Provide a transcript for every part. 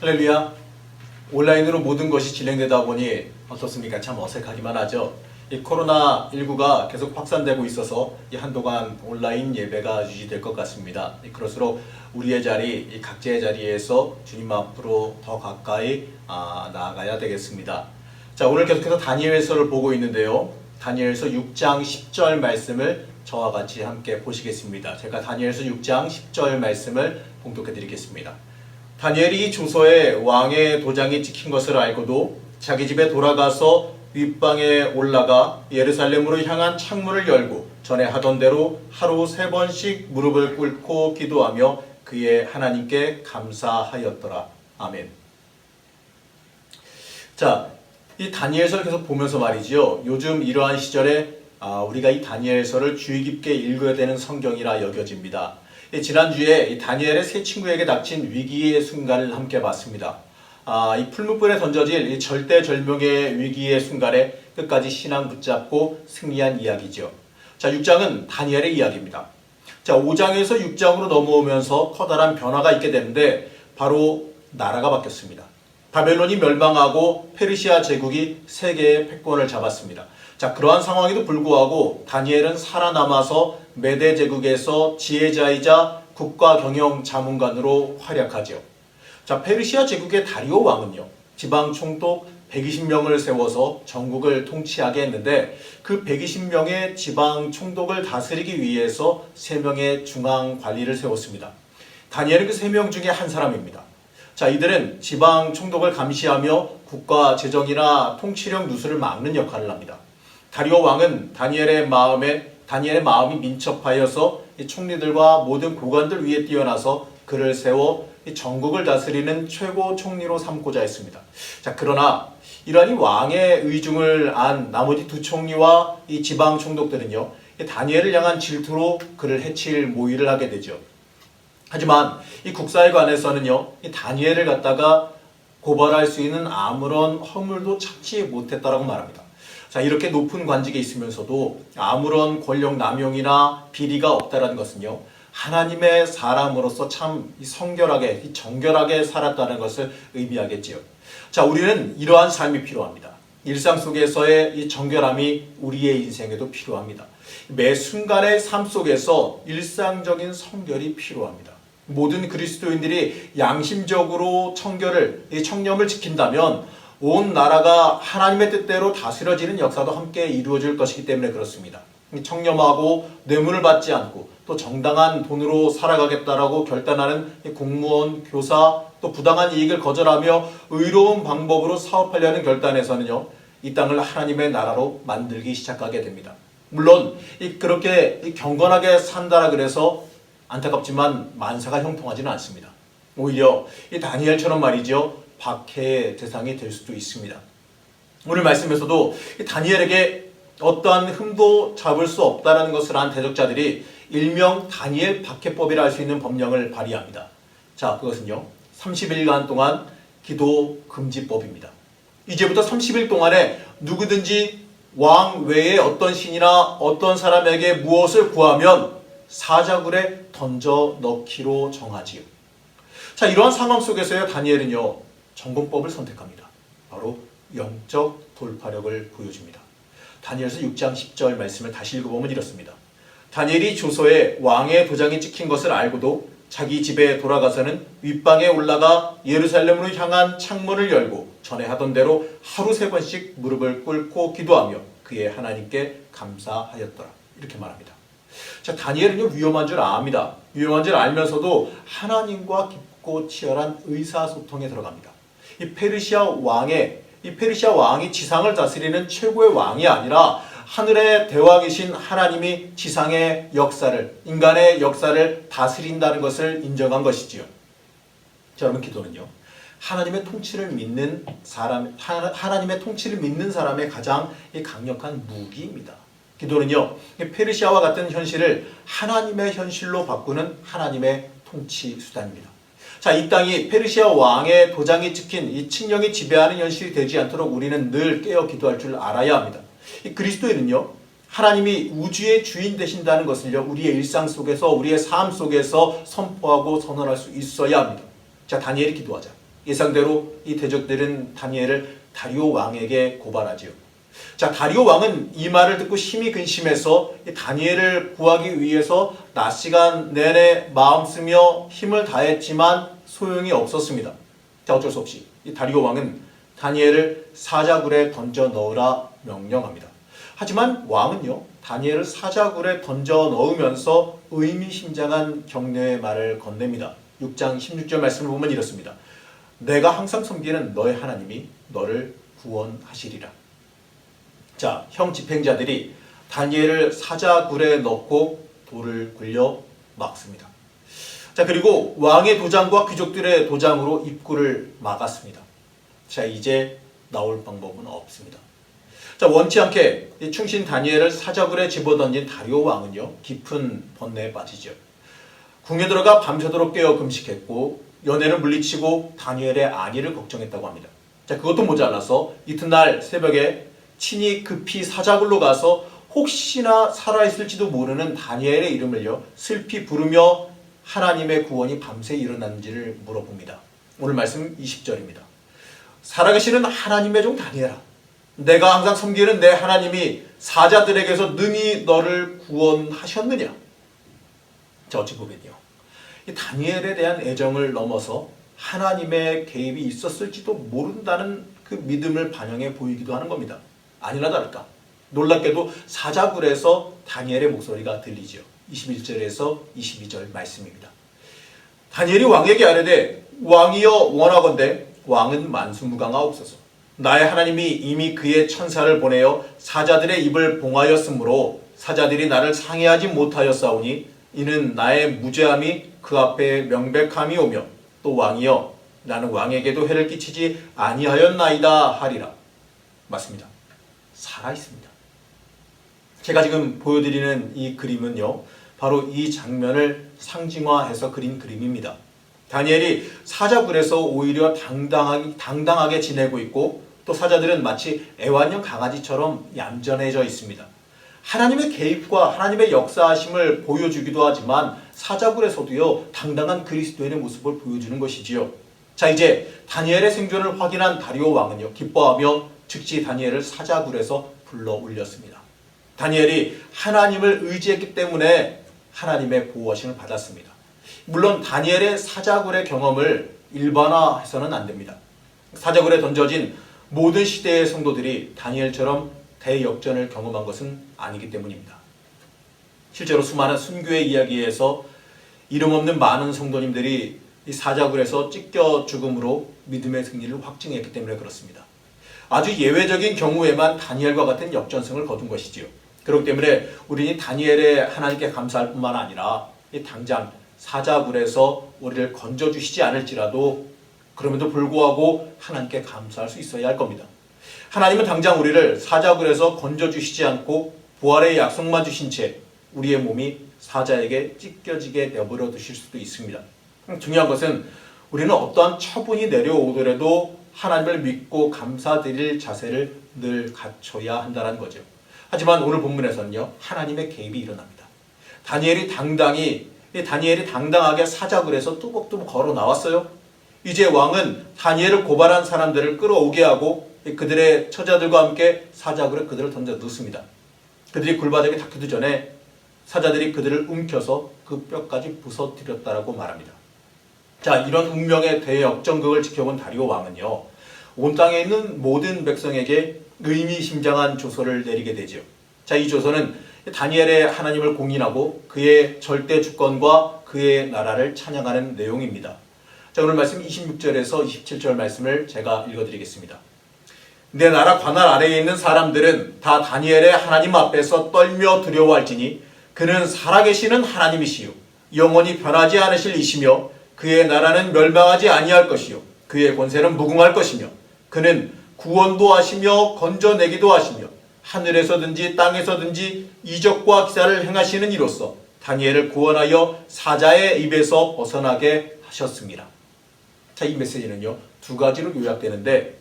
할렐루야. 온라인으로 모든 것이 진행되다 보니 어떻습니까? 참 어색하기만 하죠. 이 코로나19가 계속 확산되고 있어서 한동안 온라인 예배가 유지될 것 같습니다. 그럴수록 우리의 자리, 이 각자의 자리에서 주님 앞으로 더 가까이 나아가야 되겠습니다. 자, 오늘 계속해서 다니엘서를 보고 있는데요. 다니엘서 6장 10절 말씀을 저와 같이 함께 보시겠습니다. 제가 다니엘서 6장 10절 말씀을 봉독해 드리겠습니다. 다니엘이 이 조서에 왕의 도장이 찍힌 것을 알고도 자기 집에 돌아가서 윗방에 올라가 예루살렘으로 향한 창문을 열고 전에 하던 대로 하루 3번씩 무릎을 꿇고 기도하며 그의 하나님께 감사하였더라. 아멘. 자, 이 다니엘서를 계속 보면서 말이지요. 요즘 이러한 시절에 우리가 이 다니엘서를 주의 깊게 읽어야 되는 성경이라 여겨집니다. 지난주에 이 다니엘의 세 친구에게 닥친 위기의 순간을 함께 봤습니다. 이 풀무불에 던져질 이 절대절명의 위기의 순간에 끝까지 신앙 붙잡고 승리한 이야기죠. 자, 6장은 다니엘의 이야기입니다. 자, 5장에서 6장으로 넘어오면서 커다란 변화가 있게 되는데 바로 나라가 바뀌었습니다. 바벨론이 멸망하고 페르시아 제국이 세계의 패권을 잡았습니다. 자, 그러한 상황에도 불구하고 다니엘은 살아남아서 메대 제국에서 지혜자이자 국가 경영 자문관으로 활약하죠. 자, 페르시아 제국의 다리오 왕은요, 지방 총독 120명을 세워서 전국을 통치하게 했는데 그 120명의 지방 총독을 다스리기 위해서 3명의 중앙 관리를 세웠습니다. 다니엘은 그 3명 중에 한 사람입니다. 자, 이들은 지방 총독을 감시하며 국가 재정이나 통치력 누수를 막는 역할을 합니다. 다리오 왕은 다니엘의 마음이 민첩하여서 이 총리들과 모든 고관들 위에 뛰어나서 그를 세워 이 전국을 다스리는 최고 총리로 삼고자 했습니다. 자, 그러나 이러한 왕의 의중을 안 나머지 2 총리와 이 지방 총독들은요, 이 다니엘을 향한 질투로 그를 해칠 모의를 하게 되죠. 하지만 이 국사회관에서는요, 이 다니엘을 갖다가 고발할 수 있는 아무런 허물도 찾지 못했다라고 말합니다. 자, 이렇게 높은 관직에 있으면서도 아무런 권력 남용이나 비리가 없다라는 것은요, 하나님의 사람으로서 참 성결하게, 정결하게 살았다는 것을 의미하겠지요. 자, 우리는 이러한 삶이 필요합니다. 일상 속에서의 이 정결함이 우리의 인생에도 필요합니다. 매 순간의 삶 속에서 일상적인 성결이 필요합니다. 모든 그리스도인들이 양심적으로 청렴을 지킨다면 온 나라가 하나님의 뜻대로 다스려지는 역사도 함께 이루어질 것이기 때문에 그렇습니다. 청렴하고 뇌물을 받지 않고 또 정당한 돈으로 살아가겠다라고 결단하는 공무원, 교사, 또 부당한 이익을 거절하며 의로운 방법으로 사업하려는 결단에서는요, 이 땅을 하나님의 나라로 만들기 시작하게 됩니다. 물론 그렇게 경건하게 산다라 그래서 안타깝지만 만사가 형통하지는 않습니다. 오히려 이 다니엘처럼 말이죠, 박해의 대상이 될 수도 있습니다. 오늘 말씀에서도 이 다니엘에게 어떠한 흠도 잡을 수 없다는 것을 안 대적자들이 일명 다니엘 박해법이라 할 수 있는 법령을 발의합니다. 자, 그것은요, 30일간 동안 기도 금지법입니다. 이제부터 30일 동안에 누구든지 왕 외에 어떤 신이나 어떤 사람에게 무엇을 구하면 사자굴에 던져 넣기로 정하지요. 자, 이러한 상황 속에서요, 다니엘은요, 전공법을 선택합니다. 바로 영적 돌파력을 보여줍니다. 다니엘서 6장 10절 말씀을 다시 읽어보면 이렇습니다. 다니엘이 조서에 왕의 도장이 찍힌 것을 알고도 자기 집에 돌아가서는 윗방에 올라가 예루살렘으로 향한 창문을 열고 전에 하던 대로 하루 3번씩 무릎을 꿇고 기도하며 그의 하나님께 감사하였더라. 이렇게 말합니다. 자, 다니엘은요, 위험한 줄 압니다. 위험한 줄 알면서도 하나님과 깊고 치열한 의사소통에 들어갑니다. 이 페르시아 왕이 지상을 다스리는 최고의 왕이 아니라 하늘의 대왕이신 하나님이 지상의 역사를, 인간의 역사를 다스린다는 것을 인정한 것이지요. 자, 여러분, 기도는요, 하나님의 통치를 믿는 사람의 가장 강력한 무기입니다. 기도는요, 페르시아와 같은 현실을 하나님의 현실로 바꾸는 하나님의 통치 수단입니다. 자, 이 땅이 페르시아 왕의 도장이 찍힌 이 칙령이 지배하는 현실이 되지 않도록 우리는 늘 깨어 기도할 줄 알아야 합니다. 이 그리스도인은요, 하나님이 우주의 주인 되신다는 것을요, 우리의 일상 속에서, 우리의 삶 속에서 선포하고 선언할 수 있어야 합니다. 자, 다니엘이 기도하자. 예상대로 이 대적들은 다니엘을 다리오 왕에게 고발하지요. 자, 다리오 왕은 이 말을 듣고 심히 근심해서 이 다니엘을 구하기 위해서 낮 시간 내내 마음 쓰며 힘을 다했지만 소용이 없었습니다. 자, 어쩔 수 없이 이 다리오 왕은 다니엘을 사자굴에 던져 넣으라 명령합니다. 하지만 왕은요, 다니엘을 사자굴에 던져 넣으면서 의미심장한 격려의 말을 건넵니다. 6장 16절 말씀을 보면 이렇습니다. 내가 항상 섬기는 너의 하나님이 너를 구원하시리라. 자, 형 집행자들이 다니엘을 사자굴에 넣고 돌을 굴려 막습니다. 자, 그리고 왕의 도장과 귀족들의 도장으로 입구를 막았습니다. 자, 이제 나올 방법은 없습니다. 자, 원치 않게 충신 다니엘을 사자굴에 집어던진 다리오 왕은요, 깊은 번뇌에 빠지죠. 궁에 들어가 밤새도록 깨어 금식했고 연애를 물리치고 다니엘의 안위를 걱정했다고 합니다. 자, 그것도 모자라서 이튿날 새벽에 친히 급히 사자굴로 가서 혹시나 살아있을지도 모르는 다니엘의 이름을요, 슬피 부르며 하나님의 구원이 밤새 일어났는지를 물어봅니다. 오늘 말씀 20절입니다. 살아계시는 하나님의 종 다니엘아, 내가 항상 섬기는 내 하나님이 사자들에게서 능히 너를 구원하셨느냐? 자, 어찌 보면요, 이 다니엘에 대한 애정을 넘어서 하나님의 개입이 있었을지도 모른다는 그 믿음을 반영해 보이기도 하는 겁니다. 아니나 다를까, 놀랍게도 사자굴에서 다니엘의 목소리가 들리죠. 21절에서 22절 말씀입니다. 다니엘이 왕에게 아뢰되 왕이여 원하건대 왕은 만수무강하옵소서. 나의 하나님이 이미 그의 천사를 보내어 사자들의 입을 봉하였으므로 사자들이 나를 상해하지 못하였사오니 이는 나의 무죄함이 그 앞에 명백함이 오며 또 왕이여 나는 왕에게도 해를 끼치지 아니하였나이다 하리라. 맞습니다. 살아있습니다. 제가 지금 보여드리는 이 그림은요, 바로 이 장면을 상징화해서 그린 그림입니다. 다니엘이 사자굴에서 오히려 당당하게 지내고 있고 또 사자들은 마치 애완용 강아지처럼 얌전해져 있습니다. 하나님의 개입과 하나님의 역사하심을 보여주기도 하지만 사자굴에서도요, 당당한 그리스도인의 모습을 보여주는 것이지요. 자, 이제 다니엘의 생존을 확인한 다리오 왕은요, 기뻐하며 즉시 다니엘을 사자굴에서 불러 올렸습니다. 다니엘이 하나님을 의지했기 때문에 하나님의 보호하심을 받았습니다. 물론 다니엘의 사자굴의 경험을 일반화해서는 안 됩니다. 사자굴에 던져진 모든 시대의 성도들이 다니엘처럼 대역전을 경험한 것은 아니기 때문입니다. 실제로 수많은 순교의 이야기에서 이름 없는 많은 성도님들이 이 사자굴에서 찢겨 죽음으로 믿음의 승리를 확증했기 때문에 그렇습니다. 아주 예외적인 경우에만 다니엘과 같은 역전승을 거둔 것이지요. 그렇기 때문에 우리는 다니엘의 하나님께 감사할 뿐만 아니라 당장 사자굴에서 우리를 건져주시지 않을지라도 그럼에도 불구하고 하나님께 감사할 수 있어야 할 겁니다. 하나님은 당장 우리를 사자굴에서 건져주시지 않고 부활의 약속만 주신 채 우리의 몸이 사자에게 찢겨지게 내버려 두실 수도 있습니다. 중요한 것은 우리는 어떠한 처분이 내려오더라도 하나님을 믿고 감사드릴 자세를 늘 갖춰야 한다는 거죠. 하지만 오늘 본문에서는요, 하나님의 개입이 일어납니다. 다니엘이 당당하게 사자굴에서 뚜벅뚜벅 걸어 나왔어요. 이제 왕은 다니엘을 고발한 사람들을 끌어오게 하고 그들의 처자들과 함께 사자굴에 그들을 던져 넣습니다. 그들이 굴바닥에 닿기도 전에 사자들이 그들을 움켜서 그 뼈까지 부서뜨렸다라고 말합니다. 자, 이런 운명의 대역전극을 지켜본 다리오 왕은요, 온 땅에 있는 모든 백성에게 의미심장한 조서를 내리게 되죠. 자, 이 조서는 다니엘의 하나님을 공인하고 그의 절대 주권과 그의 나라를 찬양하는 내용입니다. 자, 오늘 말씀 26절에서 27절 말씀을 제가 읽어드리겠습니다. 내 나라 관할 아래에 있는 사람들은 다 다니엘의 하나님 앞에서 떨며 두려워할지니 그는 살아계시는 하나님이시요 영원히 변하지 않으실 이시며 그의 나라는 멸망하지 아니할 것이요 그의 권세는 무궁할 것이며 그는 구원도 하시며 건져내기도 하시며 하늘에서든지 땅에서든지 이적과 기사를 행하시는 이로써 다니엘을 구원하여 사자의 입에서 벗어나게 하셨습니다. 자, 이 메시지는요, 두 가지로 요약되는데,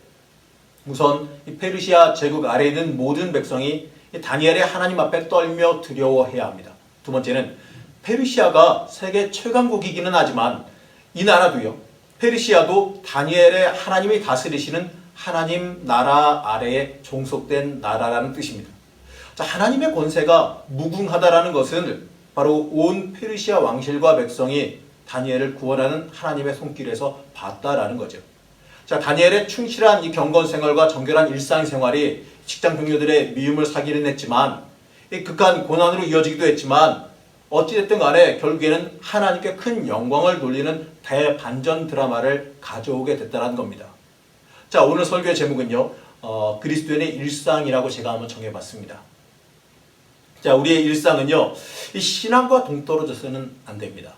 우선 이 페르시아 제국 아래에 있는 모든 백성이 다니엘의 하나님 앞에 떨며 두려워해야 합니다. 두 번째는 페르시아가 세계 최강국이기는 하지만 이 나라도요, 페르시아도 다니엘의 하나님이 다스리시는 하나님 나라 아래에 종속된 나라라는 뜻입니다. 자, 하나님의 권세가 무궁하다라는 것은 바로 온 페르시아 왕실과 백성이 다니엘을 구원하는 하나님의 손길에서 봤다라는 거죠. 자, 다니엘의 충실한 이 경건 생활과 정결한 일상생활이 직장 동료들의 미움을 사기는 했지만 이 극한 고난으로 이어지기도 했지만 어찌됐든 간에 결국에는 하나님께 큰 영광을 돌리는 대반전 드라마를 가져오게 됐다는 겁니다. 자, 오늘 설교의 제목은요, 그리스도인의 일상이라고 제가 한번 정해봤습니다. 자, 우리의 일상은요, 이 신앙과 동떨어져서는 안 됩니다.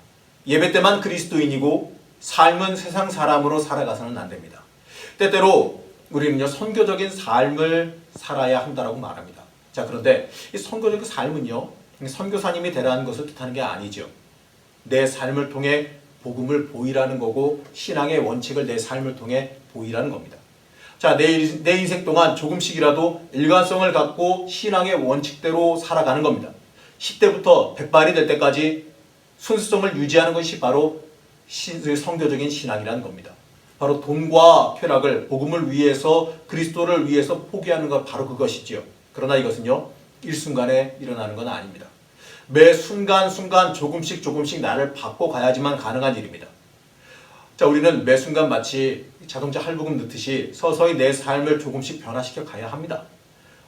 예배 때만 그리스도인이고 삶은 세상 사람으로 살아가서는 안 됩니다. 때때로 우리는요, 선교적인 삶을 살아야 한다라고 말합니다. 자, 그런데 이 선교적인 삶은요, 선교사님이 되라는 것을 뜻하는 게 아니죠. 내 삶을 통해 복음을 보이라는 거고 신앙의 원칙을 내 삶을 통해 보이라는 겁니다. 자, 내 인생 동안 조금씩이라도 일관성을 갖고 신앙의 원칙대로 살아가는 겁니다. 10대부터 100발이 될 때까지 순수성을 유지하는 것이 바로 선교적인 신앙이라는 겁니다. 바로 돈과 쾌락을 복음을 위해서 그리스도를 위해서 포기하는 것, 바로 그것이지요. 그러나 이것은요, 일순간에 일어나는 건 아닙니다. 매 순간순간 조금씩 나를 바꿔가야지만 가능한 일입니다. 자, 우리는 매 순간 마치 자동차 할부금 넣듯이 서서히 내 삶을 조금씩 변화시켜 가야 합니다.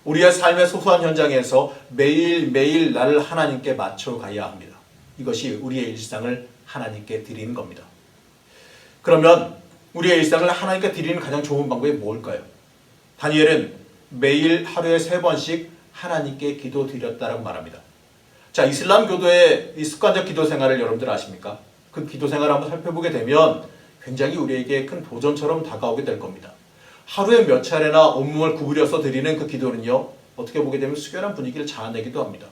우리의 삶의 소소한 현장에서 매일매일 나를 하나님께 맞춰 가야 합니다. 이것이 우리의 일상을 하나님께 드리는 겁니다. 그러면 우리의 일상을 하나님께 드리는 가장 좋은 방법이 뭘까요? 다니엘은 매일 하루에 3번씩 하나님께 기도 드렸다라고 말합니다. 자, 이슬람 교도의 이 습관적 기도 생활을 여러분들 아십니까? 그 기도 생활을 한번 살펴보게 되면 굉장히 우리에게 큰 도전처럼 다가오게 될 겁니다. 하루에 몇 차례나 온몸을 구부려서 드리는 그 기도는요, 어떻게 보게 되면 숙연한 분위기를 자아내기도 합니다.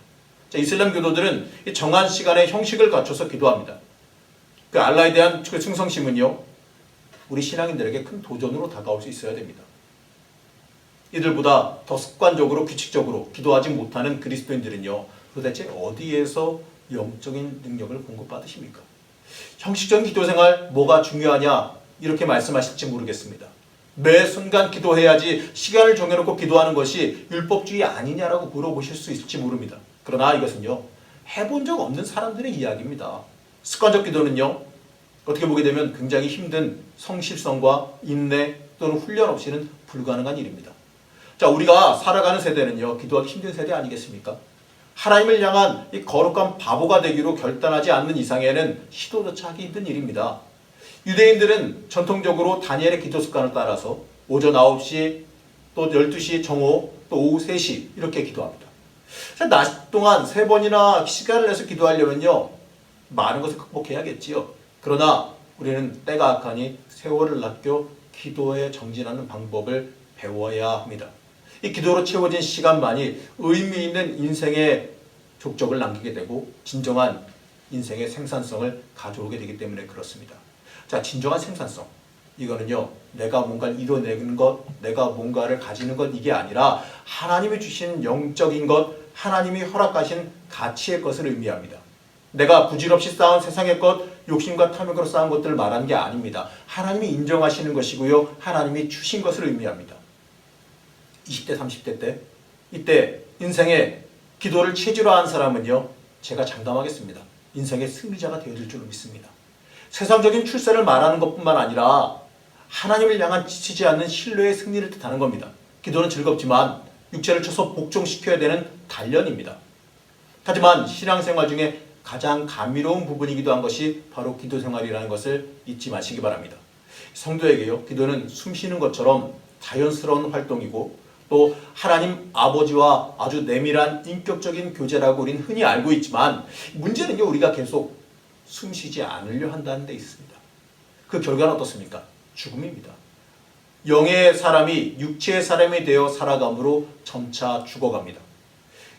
자, 이슬람 교도들은 이 정한 시간에 형식을 갖춰서 기도합니다. 그 알라에 대한 그 충성심은요, 우리 신앙인들에게 큰 도전으로 다가올 수 있어야 됩니다. 이들보다 더 습관적으로 규칙적으로 기도하지 못하는 그리스도인들은요, 도대체 어디에서 영적인 능력을 공급받으십니까? 형식적인 기도생활 뭐가 중요하냐 이렇게 말씀하실지 모르겠습니다. 매 순간 기도해야지 시간을 정해놓고 기도하는 것이 율법주의 아니냐라고 물어보실 수 있을지 모릅니다. 그러나 이것은요, 해본 적 없는 사람들의 이야기입니다. 습관적 기도는요, 어떻게 보게 되면 굉장히 힘든 성실성과 인내 또는 훈련 없이는 불가능한 일입니다. 자, 우리가 살아가는 세대는요, 기도하기 힘든 세대 아니겠습니까? 하나님을 향한 이 거룩한 바보가 되기로 결단하지 않는 이상에는 시도조차 하기 힘든 일입니다. 유대인들은 전통적으로 다니엘의 기도 습관을 따라서 오전 9시, 또 12시 정오, 또 오후 3시 이렇게 기도합니다. 낮 동안 3번이나 시간을 내서 기도하려면요, 많은 것을 극복해야겠지요. 그러나 우리는 때가 악하니 세월을 아껴 기도에 정진하는 방법을 배워야 합니다. 이 기도로 채워진 시간만이 의미 있는 인생의 족적을 남기게 되고 진정한 인생의 생산성을 가져오게 되기 때문에 그렇습니다. 자, 진정한 생산성. 이거는요, 내가 뭔가를 이뤄내는 것, 내가 뭔가를 가지는 것, 이게 아니라 하나님이 주신 영적인 것, 하나님이 허락하신 가치의 것을 의미합니다. 내가 부질없이 쌓은 세상의 것, 욕심과 탐욕으로 쌓은 것들을 말하는 게 아닙니다. 하나님이 인정하시는 것이고요, 하나님이 주신 것을 의미합니다. 20대, 30대 때, 이때 인생의 기도를 체질화한 사람은요, 제가 장담하겠습니다. 인생의 승리자가 되어질 줄 믿습니다. 세상적인 출세를 말하는 것뿐만 아니라 하나님을 향한 지치지 않는 신뢰의 승리를 뜻하는 겁니다. 기도는 즐겁지만 육체를 쳐서 복종시켜야 되는 단련입니다. 하지만 신앙생활 중에 가장 감미로운 부분이기도 한 것이 바로 기도생활이라는 것을 잊지 마시기 바랍니다. 성도에게요, 기도는 숨쉬는 것처럼 자연스러운 활동이고 또 하나님 아버지와 아주 내밀한 인격적인 교제라고 우리는 흔히 알고 있지만, 문제는요, 우리가 계속 숨쉬지 않으려 한다는 데 있습니다. 그 결과는 어떻습니까? 죽음입니다. 영의 사람이 육체의 사람이 되어 살아감으로 점차 죽어갑니다.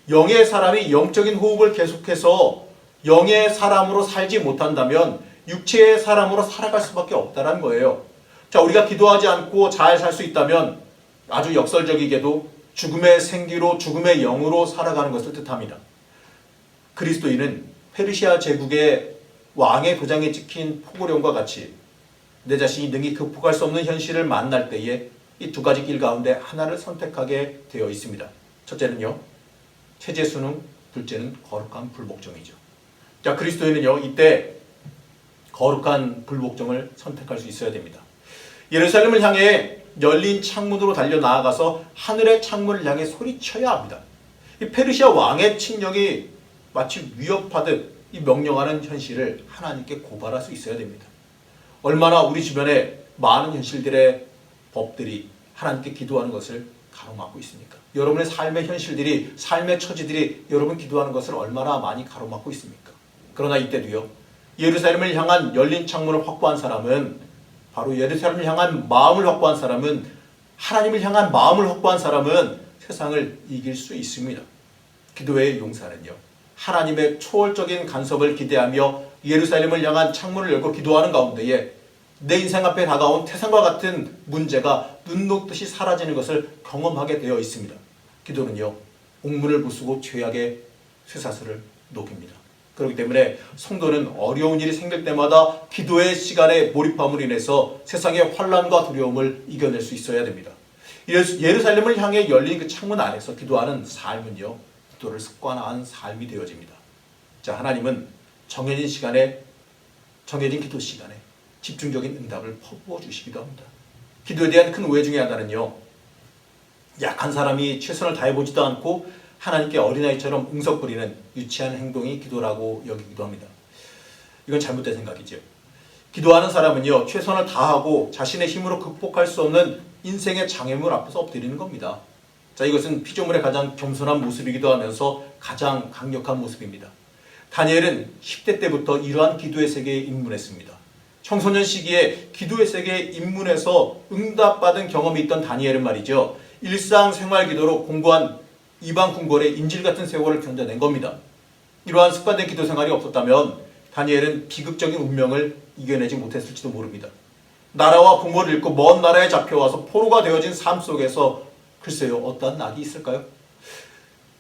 영의 사람이 영적인 호흡을 계속해서 영의 사람으로 살지 못한다면 육체의 사람으로 살아갈 수밖에 없다는 거예요. 자, 우리가 기도하지 않고 잘 살 수 있다면 아주 역설적이게도 죽음의 생기로 죽음의 영으로 살아가는 것을 뜻합니다. 그리스도인은 페르시아 제국의 왕의 도장에 찍힌 포고령과 같이 내 자신이 능히 극복할 수 없는 현실을 만날 때에 이 두 가지 길 가운데 하나를 선택하게 되어 있습니다. 첫째는요, 체제 순응, 둘째는 거룩한 불복종이죠. 자, 그리스도인은요, 이때 거룩한 불복종을 선택할 수 있어야 됩니다. 예루살렘을 향해 열린 창문으로 달려 나아가서 하늘의 창문을 향해 소리쳐야 합니다. 이 페르시아 왕의 칙령이 마치 위협하듯 이 명령하는 현실을 하나님께 고발할 수 있어야 됩니다. 얼마나 우리 주변에 많은 현실들의 법들이 하나님께 기도하는 것을 가로막고 있습니까? 여러분의 삶의 현실들이, 삶의 처지들이 여러분 기도하는 것을 얼마나 많이 가로막고 있습니까? 그러나 이때도요, 예루살렘을 향한 열린 창문을 확보한 사람은, 바로 예루살렘을 향한 마음을 확보한 사람은, 하나님을 향한 마음을 확보한 사람은 세상을 이길 수 있습니다. 기도의 용사는요, 하나님의 초월적인 간섭을 기대하며 예루살렘을 향한 창문을 열고 기도하는 가운데에 내 인생 앞에 다가온 태산과 같은 문제가 눈 녹듯이 사라지는 것을 경험하게 되어 있습니다. 기도는요, 옥문을 부수고 죄악의 쇠사슬을 녹입니다. 그렇기 때문에 성도는 어려운 일이 생길 때마다 기도의 시간에 몰입함으로 인해서 세상의 환난과 두려움을 이겨낼 수 있어야 됩니다. 예루살렘을 향해 열린 그 창문 안에서 기도하는 삶은요, 기도를 습관화한 삶이 되어집니다. 자, 하나님은 정해진 시간에, 정해진 기도 시간에 집중적인 응답을 퍼부어 주시기도 합니다. 기도에 대한 큰 오해 중에 하나는요, 약한 사람이 최선을 다해보지도 않고 하나님께 어린아이처럼 응석 부리는 유치한 행동이 기도라고 여기기도 합니다. 이건 잘못된 생각이죠. 기도하는 사람은요, 최선을 다하고 자신의 힘으로 극복할 수 없는 인생의 장애물 앞에서 엎드리는 겁니다. 자, 이것은 피조물의 가장 겸손한 모습이기도 하면서 가장 강력한 모습입니다. 다니엘은 10대 때부터 이러한 기도의 세계에 입문했습니다. 청소년 시기에 기도의 세계에 입문해서 응답받은 경험이 있던 다니엘은 말이죠, 일상생활 기도로 공고한 이방 궁궐의 인질 같은 세월을 견뎌낸 겁니다. 이러한 습관된 기도 생활이 없었다면 다니엘은 비극적인 운명을 이겨내지 못했을지도 모릅니다. 나라와 부모를 잃고 먼 나라에 잡혀와서 포로가 되어진 삶 속에서 글쎄요, 어떠한 낙이 있을까요?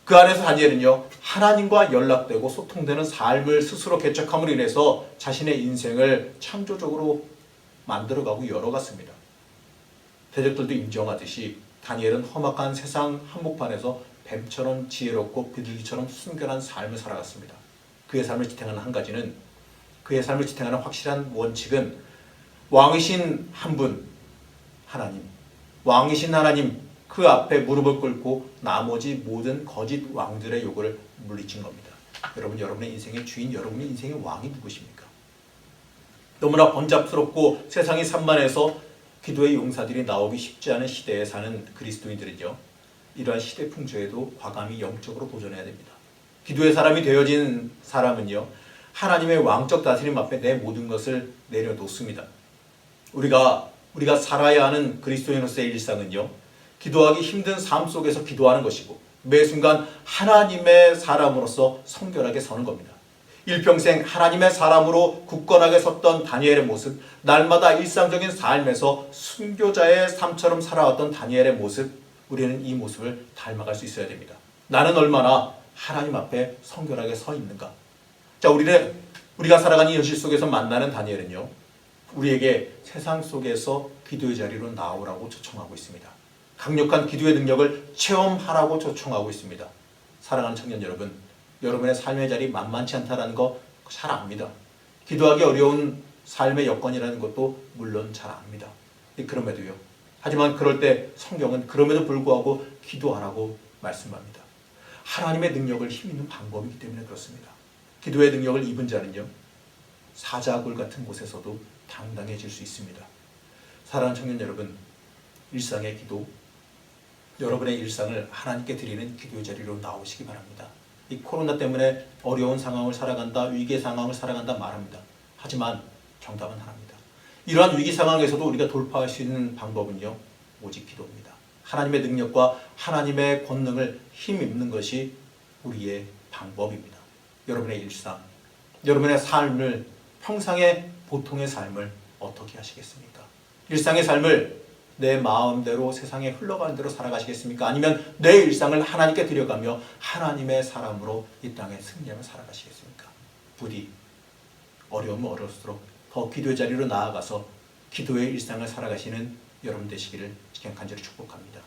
그 안에서 다니엘은요, 하나님과 연락되고 소통되는 삶을 스스로 개척함으로 인해서 자신의 인생을 창조적으로 만들어가고 열어갔습니다. 대적들도 인정하듯이 다니엘은 험악한 세상 한복판에서 뱀처럼 지혜롭고 비둘기처럼 순결한 삶을 살아갔습니다. 그의 삶을 지탱하는 한 가지는, 그의 삶을 지탱하는 확실한 원칙은 왕이신 한 분, 하나님, 왕이신 하나님, 그 앞에 무릎을 꿇고 나머지 모든 거짓 왕들의 요구를 물리친 겁니다. 여러분, 여러분의 인생의 주인, 여러분의 인생의 왕이 누구십니까? 너무나 번잡스럽고 세상이 산만해서 기도의 용사들이 나오기 쉽지 않은 시대에 사는 그리스도인들은요, 이러한 시대 풍조에도 과감히 영적으로 도전해야 됩니다. 기도의 사람이 되어진 사람은요, 하나님의 왕적 다스림 앞에 내 모든 것을 내려놓습니다. 우리가 살아야 하는 그리스도인으로서의 일상은요, 기도하기 힘든 삶 속에서 기도하는 것이고 매 순간 하나님의 사람으로서 성결하게 서는 겁니다. 일평생 하나님의 사람으로 굳건하게 섰던 다니엘의 모습, 날마다 일상적인 삶에서 순교자의 삶처럼 살아왔던 다니엘의 모습, 우리는 이 모습을 닮아갈 수 있어야 됩니다. 나는 얼마나 하나님 앞에 성결하게 서 있는가? 자, 우리가 살아가는 현실 속에서 만나는 다니엘은요, 우리에게 세상 속에서 기도의 자리로 나오라고 초청하고 있습니다. 강력한 기도의 능력을 체험하라고 초청하고 있습니다. 사랑하는 청년 여러분, 여러분의 삶의 자리 만만치 않다는 거 잘 압니다. 기도하기 어려운 삶의 여건이라는 것도 물론 잘 압니다. 그럼에도요. 하지만 그럴 때 성경은 그럼에도 불구하고 기도하라고 말씀합니다. 하나님의 능력을 힘있는 방법이기 때문에 그렇습니다. 기도의 능력을 입은 자는요, 사자굴 같은 곳에서도 당당해질 수 있습니다. 사랑하는 청년 여러분, 일상의 기도, 여러분의 일상을 하나님께 드리는 기도의 자리로 나오시기 바랍니다. 이 코로나 때문에 어려운 상황을 살아간다, 위기의 상황을 살아간다 말합니다. 하지만 정답은 하나입니다. 이러한 위기 상황에서도 우리가 돌파할 수 있는 방법은요, 오직 기도입니다. 하나님의 능력과 하나님의 권능을 힘입는 것이 우리의 방법입니다. 여러분의 일상, 여러분의 삶을, 평상의 보통의 삶을 어떻게 하시겠습니까? 일상의 삶을 내 마음대로 세상에 흘러가는 대로 살아가시겠습니까? 아니면 내 일상을 하나님께 드려가며 하나님의 사람으로 이 땅에 승리하며 살아가시겠습니까? 부디 어려우면 어려울수록 더 기도의 자리로 나아가서 기도의 일상을 살아가시는 여러분 되시기를 간절히 축복합니다.